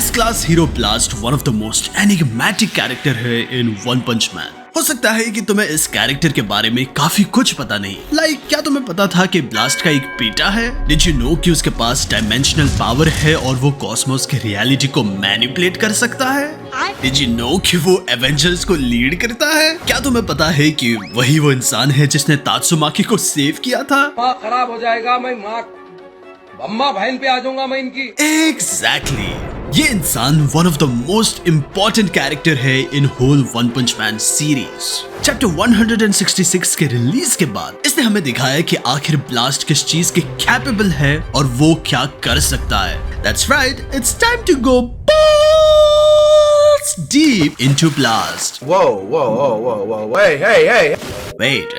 S class hero blast one of the most enigmatic character है in one punch man. हो सकता है कि तुम्हें इस कैरेक्टर के बारे में काफी कुछ पता नहीं। क्या तुम्हें पता था कि ब्लास्ट का एक बेटा है? डिड यू नो कि उसके पास डायमेंशनल पावर है और वो कॉस्मोस की रियलिटी को मैनिपुलेट कर सकता है? डिड यू नो कि वो एवेंजर्स को लीड करता है? क्या तुम्हें पता है कि वही वो इंसान है जिसने तात्सुमाकी को सेव किया था? खराब हो जाएगा, मैं अम्मा बहन पे आ जाऊंगा मैं इनकी। Exactly. ये इंसान one of the most important character है in whole One punch man series. Chapter 166 के रिलीज के बाद इसने हमें दिखाया कि आखिर ब्लास्ट किस चीज के कैपेबल है और वो क्या कर सकता है। That's right, it's time to go balls deep into Blast. Whoa, hey. Wait,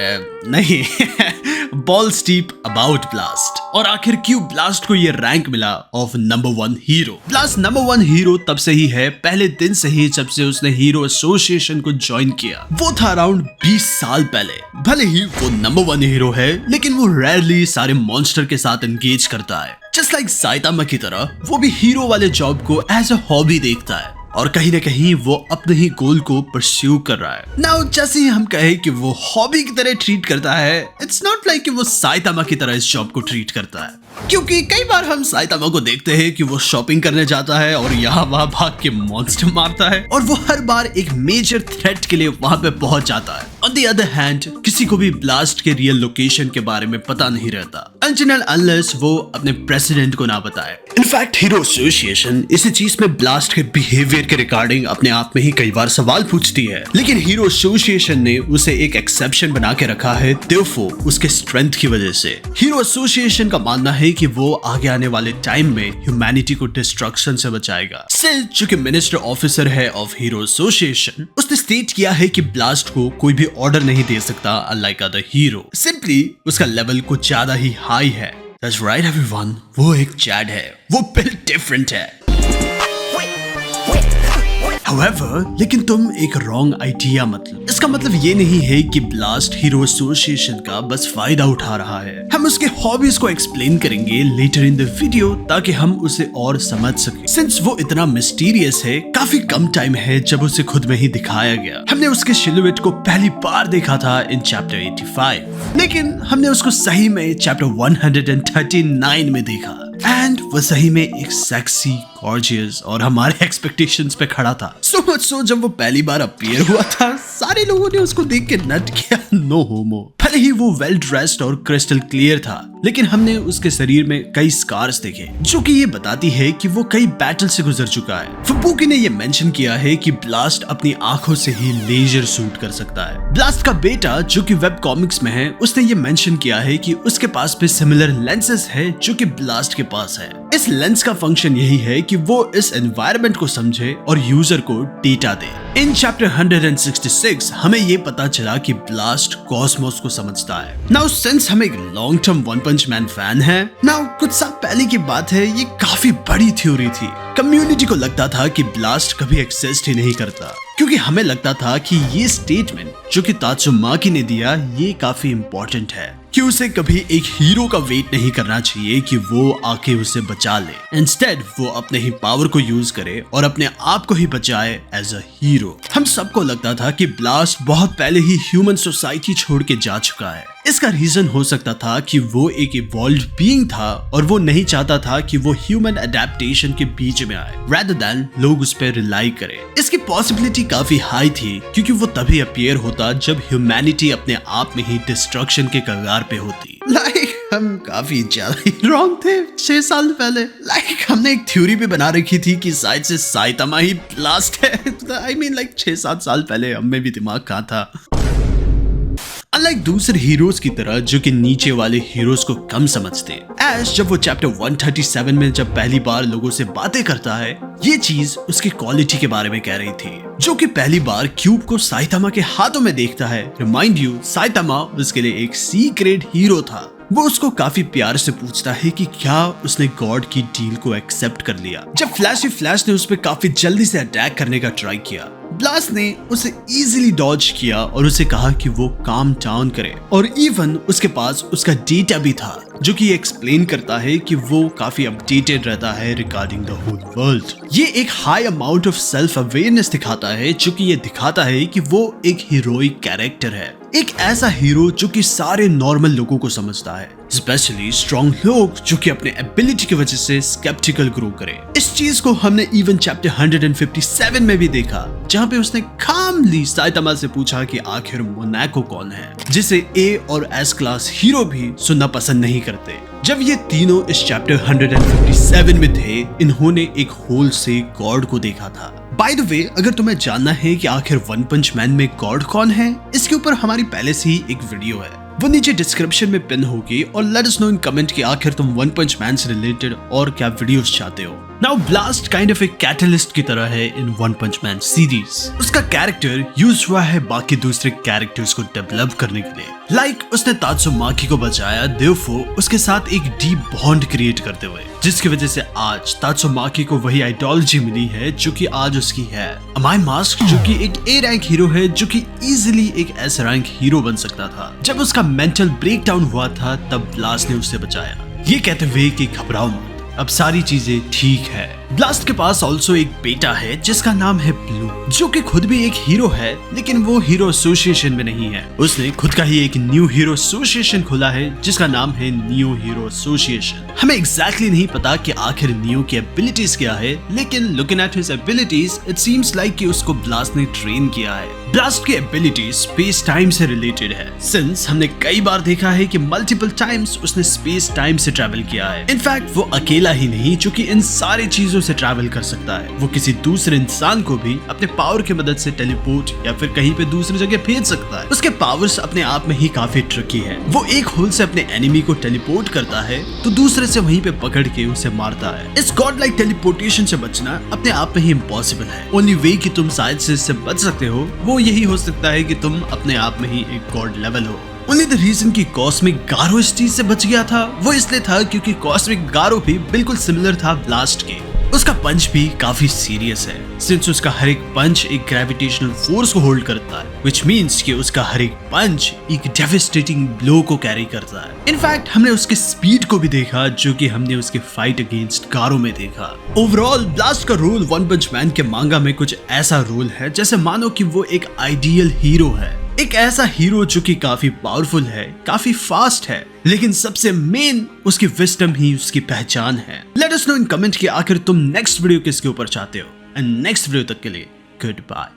नहीं balls deep about Blast। और आखिर क्यों ब्लास्ट को ये रैंक मिला of number 1 hero? Blast number 1 hero तब से ही है, पहले दिन से ही, जब से उसने हीरो एसोसिएशन को ज्वाइन किया। वो था अराउंड 20 साल पहले। भले ही वो नंबर 1 हीरो है, लेकिन वो रेयरली सारे मॉन्स्टर के साथ एंगेज करता है। जस्ट लाइक साइतामा की तरह वो भी हीरो वाले जॉब को एज अ हॉबी देखता है और कहीं न कहीं वो अपने ही गोल को परस्यू कर रहा है। नाउ जैसे ही हम कहे कि वो हॉबी की तरह ट्रीट करता है, इट्स नॉट लाइक कि वो साइतामा की तरह इस जॉब को ट्रीट करता है। क्योंकि कई बार हम साइतामा को देखते हैं कि वो शॉपिंग करने जाता है और यहाँ वहाँ भाग के मॉन्स्टर मारता है और वो हर बार एक मेजर थ्रेट के लिए वहाँ पे पहुंच जाता है। ऑन द अदर हैंड किसी को भी ब्लास्ट के रियल लोकेशन के बारे में पता नहीं रहता अनटिल अनलेस वो अपने प्रेसिडेंट को ना बताए। इनफैक्ट हीरो एसोसिएशन इसी चीज में ब्लास्ट के बिहेवियर के रिगार्डिंग अपने आप में ही कई बार सवाल पूछती है, लेकिन हीरो एसोसिएशन ने उसे एक एक्सेप्शन बना के रखा है, देयरफॉर उसके स्ट्रेंथ की वजह से। हीरो एसोसिएशन का मानना है कि वो आगे आने वाले टाइम में ह्यूमैनिटी को डिस्ट्रक्शन से बचाएगा। सिल जो कि मिनिस्टर ऑफिसर है ऑफ हीरो एसोसिएशन, उसने स्टेट किया है कि ब्लास्ट को कोई भी ऑर्डर नहीं दे सकता अनलाइक अदर हीरो। सिंपली उसका लेवल कुछ ज्यादा ही हाई है। That's right everyone, वो एक चैड है, वो बिल्ट डिफरेंट है। However, लेकिन तुम एक रॉन्ग आइडिया मत लो। इसका मतलब ये नहीं है कि ब्लास्ट हीरो एसोसिएशन का बस फायदा उठा रहा है। हम उसके हॉबीज को एक्सप्लेन करेंगे लेटर इन द वीडियो ताकि हम उसे और समझ सके। सिंस वो इतना मिस्टीरियस है, काफी कम टाइम है जब उसे खुद में ही दिखाया गया। हमने उसके सिलुएट को पहली बार देखा था इन चैप्टर 85, लेकिन हमने उसको सही में चैप्टर 139 में देखा। एंड वो सही में एक सेक्सी, गॉर्जियस और हमारे एक्सपेक्टेशंस पे खड़ा था। सो मच सो जब वो पहली बार अपीयर हुआ था, सारे लोगों ने उसको देख के नट किया, नो होमो। भले ही वो वेल ड्रेस्ड और क्रिस्टल क्लियर था, लेकिन हमने उसके शरीर में कई स्कार्स देखे जो कि ये बताती है कि वो कई बैटल से गुजर चुका है। फुबुकी ने ये मेंशन किया है कि ब्लास्ट अपनी आंखों से ही लेजर शूट कर सकता है। ब्लास्ट का बेटा जो कि वेब कॉमिक्स में है, उसने ये मेंशन किया है कि उसके पास भी सिमिलर लेंसेज है जो कि ब्लास्ट के पास है। इस लेंस का फंक्शन यही है कि वो इस एनवायरनमेंट को समझे और यूजर को डेटा दे। इन चैप्टर 166 हमें ये पता चला कि ब्लास्ट कॉस्मोस को समझता है। नाउ सिंस हम एक लॉन्ग टर्म वन पंच मैन फैन है, नाउ कुछ साल पहले की बात है, ये काफी बड़ी थ्योरी थी। कम्युनिटी को लगता था कि ब्लास्ट कभी एक्सिस्ट ही नहीं करता, क्योंकि हमें लगता था कि ये स्टेटमेंट जो कि तात्सुमाकी ने दिया, ये काफी इंपॉर्टेंट है कि उसे कभी एक हीरो का वेट नहीं करना चाहिए कि वो आके उसे बचा ले। इंस्टेड वो अपने ही पावर को यूज करे और अपने आप को ही बचाए एज अ हीरो। हम सबको लगता था कि ब्लास्ट बहुत पहले ही ह्यूमन सोसाइटी छोड़ के जा चुका है। इसका रीजन हो सकता था कि वो एक इवॉल्व्ड बीइंग था और वो नहीं चाहता था कि वो ह्यूमन अडेप्टेशन के बीच में आए, rather than लोग उस पर रिलाई करें। इसकी पॉसिबिलिटी काफी हाई थी क्योंकि वो तभी अपीयर होता जब ह्यूमैनिटी अपने आप में ही डिस्ट्रक्शन के कगार पे होती। हम काफी ज्यादा ही रॉन्ग थे 6 साल पहले। हमने एक थ्योरी भी बना रखी थी कि शायद से साइतामा ही ब्लास्ट है। I mean 6-7 साल पहले हमें भी दिमाग कहाँ था। अनलाइक दूसरे हीरोज की तरह जो कि नीचे वाले हीरोज को कम समझते, ऐश जब वो चैप्टर 137 में जब पहली बार लोगों से बातें करता है, ये चीज उसकी क्वालिटी के बारे में कह रही थी। जो कि पहली बार क्यूब को साइतामा के हाथों में देखता है। रिमाइंड यू, साइतामा उसके लिए एक सी ग्रेड हीरो था। वो उसको काफी प्यार से पूछता है कि क्या उसने गॉड की डील को एक्सेप्ट कर लिया। जब फ्लैश ने उस पर काफी जल्दी से अटैक करने का ट्राई किया, ब्लास्ट ने उसे इजीली डॉज किया और उसे कहा कि वो काम डाउन करे, और इवन उसके पास उसका डेटा भी था जो कि एक्सप्लेन करता है कि वो काफी अपडेटेड रहता है रिगार्डिंग द होल वर्ल्ड। ये एक high amount of self awareness दिखाता है, जो कि ये दिखाता है कि वो एक हीरोइक कैरेक्टर है, एक ऐसा हीरो जो कि सारे नॉर्मल लोगों को समझता है, स्पेशली स्ट्रॉन्ग लोग जो कि अपने एबिलिटी की वजह से स्केप्टिकल ग्रो करे। इस चीज को हमने इवन चैप्टर 157 में भी देखा, जहां पे उसने कामली साइतामा से पूछा कि आखिर मोनाको कौन है, जिसे ए और एस क्लास हीरो भी सुनना पसंद नहीं करते। जब ये तीनों इस चैप्टर 157 में थे, इन्होंने एक होल से गॉड को देखा था। बाय द वे, अगर तुम्हें जानना है कि आखिर वन पंच मैन में गॉड कौन है, इसके ऊपर हमारी पहले से ही एक वीडियो है, वो नीचे डिस्क्रिप्शन में पिन होगी, और let us know in comment कि आखिर तुम वन पंच मैन से रिलेटेड और क्या वीडियोस चाहते हो। नाउ ब्लास्ट काइंड ऑफ एक कैटलिस्ट की तरह है in one punch man series. उसका कैरेक्टर यूज हुआ है बाकी दूसरे कैरेक्टर्स को डेवलप करने के लिए, लाइक उसने तात्सुमाकी को बचाया, देयरफॉर उसके साथ एक डीप बॉन्ड क्रिएट करते हुए, जिसकी वजह से आज तात्सुमाकी को वही आइडियोलॉजी मिली है जो कि आज उसकी है। अमाई मास्क जो कि एक ए रैंक हीरो है, जो कि इजीली एक एस रैंक हीरो बन सकता था। जब उसका मेंटल ब्रेकडाउन हुआ था, तब ब्लास्ट ने उसे बचाया, ये कहते हुए कि घबराओ मत, अब सारी चीजें ठीक है। ब्लास्ट के पास ऑल्सो एक बेटा है जिसका नाम है ब्लू, जो कि खुद भी एक हीरो है, लेकिन वो हीरो एसोसिएशन में नहीं है। उसने खुद का ही एक न्यू हीरो एसोसिएशन खोला है जिसका नाम है न्यू हीरो एसोसिएशन। हमें एग्जैक्टली नहीं पता कि आखिर न्यू की एबिलिटीज क्या है, लेकिन looking at his abilities it seems like कि उसको ब्लास्ट ने ट्रेन किया है। ब्लास्ट की एबिलिटी स्पेस टाइम से रिलेटेड है, सिंस हमने कई बार देखा है कि मल्टीपल टाइम्स उसने स्पेस टाइम से ट्रैवल किया है। इनफैक्ट वो अकेला ही नहीं, जो कि इन सारी चीजों से ट्रैवल कर सकता है। वो किसी दूसरे इंसान को भी अपने पावर की मदद से टेलीपोर्ट या फिर कहीं पे दूसरी जगह भेज सकता है। उसके पावर्स अपने आप में ही काफी ट्रिकी है। वो एक होल से अपने एनिमी को टेलीपोर्ट करता है तो दूसरे से वहीं पे पकड़ के उसे मारता है। इस गॉड लाइक टेलीपोर्टेशन से बचना अपने आप में ही इम्पॉसिबल है। ओनली वे कि तुम शायद से इससे बच सकते हो वो यही हो सकता है कि तुम अपने आप में ही एक गॉड लेवल हो। ओनली द रीजन कि कॉस्मिक गारो इस चीज से बच गया था वो इसलिए था क्योंकि कॉस्मिक गारो भी बिल्कुल सिमिलर था ब्लास्ट के। उसका पंच भी काफी सीरियस है, सिंस उसका हर एक पंच एक ग्रेविटेशनल फोर्स को होल्ड करता है, व्हिच मींस कि उसका हर एक पंच एक डेवास्टेटिंग ब्लो को कैरी करता है। इनफैक्ट हमने उसके स्पीड को भी देखा, जो कि हमने उसके फाइट अगेंस्ट गारो में देखा। ओवरऑल ब्लास्ट का रोल वन पंच मैन के मांगा में कुछ ऐसा रोल है जैसे मानो कि वो एक आइडियल हीरो है, एक ऐसा हीरो जो कि काफी पावरफुल है, काफी फास्ट है, लेकिन सबसे मेन उसकी विजडम ही उसकी पहचान है। Late us know in comment कि आखिर तुम नेक्स्ट वीडियो किसके ऊपर चाहते हो, एंड नेक्स्ट वीडियो तक के लिए गुड बाय।